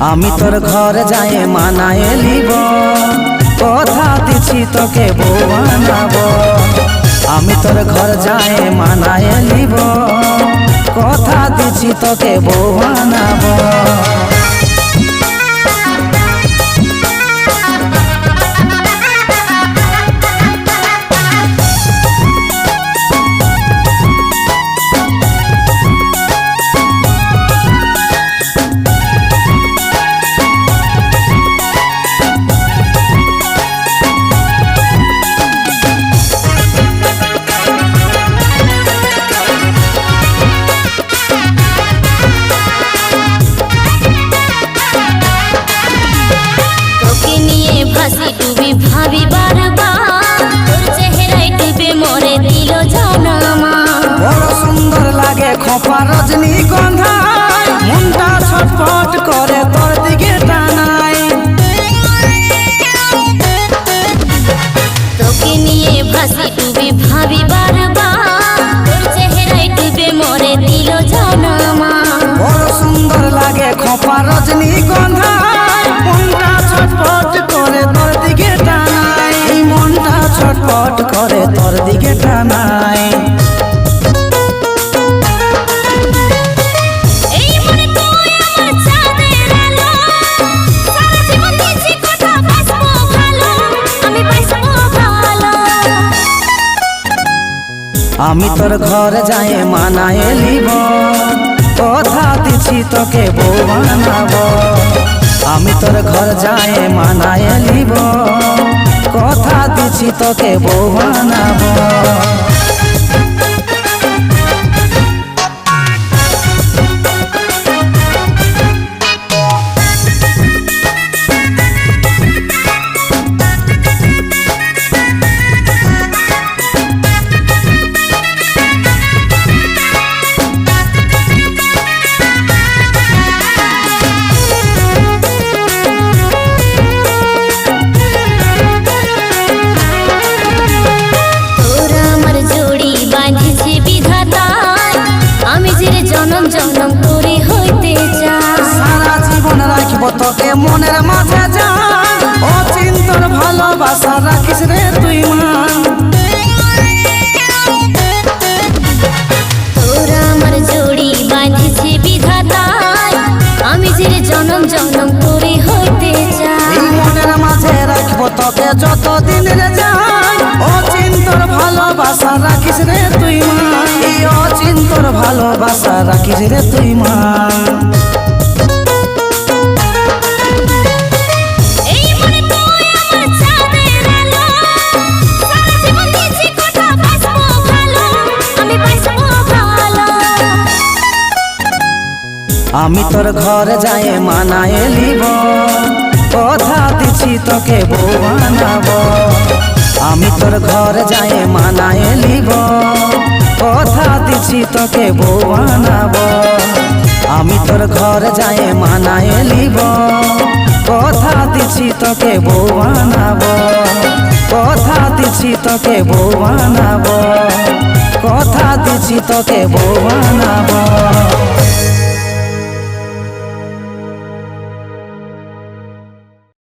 আমি তোর ঘর যায় মানায় লিব, কথা দিছি তোকে বউ বানাবো। আমি তোর ঘর যায় মানায় লিব, কথা দিছি তোকে বউ বানাবো। হাসি ডুবি ভাবি বারবার, তোর চেহারায় ডুবে মরে দিল জানামা। বড় সুন্দর লাগে খোপা রজনীগন্ধায়, মনটা ছটফট করে তোর দিকে টানায়। তোকে নিয়ে ভাসি ডুবি ভাবি বারবার, তোর চেহারায় ডুবে মরে দিল জানামা। বড় সুন্দর লাগে খোপা রজনীগন্ধায়, মনটা ছটফট করে তোর দিকে টানায়। এই মনটা ছটফট করে তোর দিকে টানায়। আমি তোর ঘর যায় মানায় লিব, কথা দিছি তোকে বউ বানাবো। আমি তোর ঘর যায় মানায় লিব, কথা দিছি তোকে বউ বানাবো। জনম জনম করে হইতে চাই, সারা জীবন রাখব তোকে মনের মাঝে জান, অচিন্তর ভালোবাসা রাখিস রে তুই মান। তোরা আমার জড়ি বাঁধিছে বিধাতায়, আমি যে জনম জনম করে হইতে চাই। মনের মাঝে রাখব তোকে যতদিন রে জান, অচিন্তর ভালোবাসা রাখিস রে তুই মান। এই অচিন্তর ভালোবাসা রাখিস রে তুই মান। আমি তোর ঘর যায় মানায় লিব, কথা দিছি তোকে বউ বানাবো। আমি তোর ঘর যায় মানায় লিব, কথা দিছি তোকে বউ বানাবো। আমি তোর ঘর যায় মানায় লিব, কথা দিছি তোকে বউ বানাবো। কথা দিছি তোকে বউ বানাবো, কথা দিছি তোকে বউ বানাবো।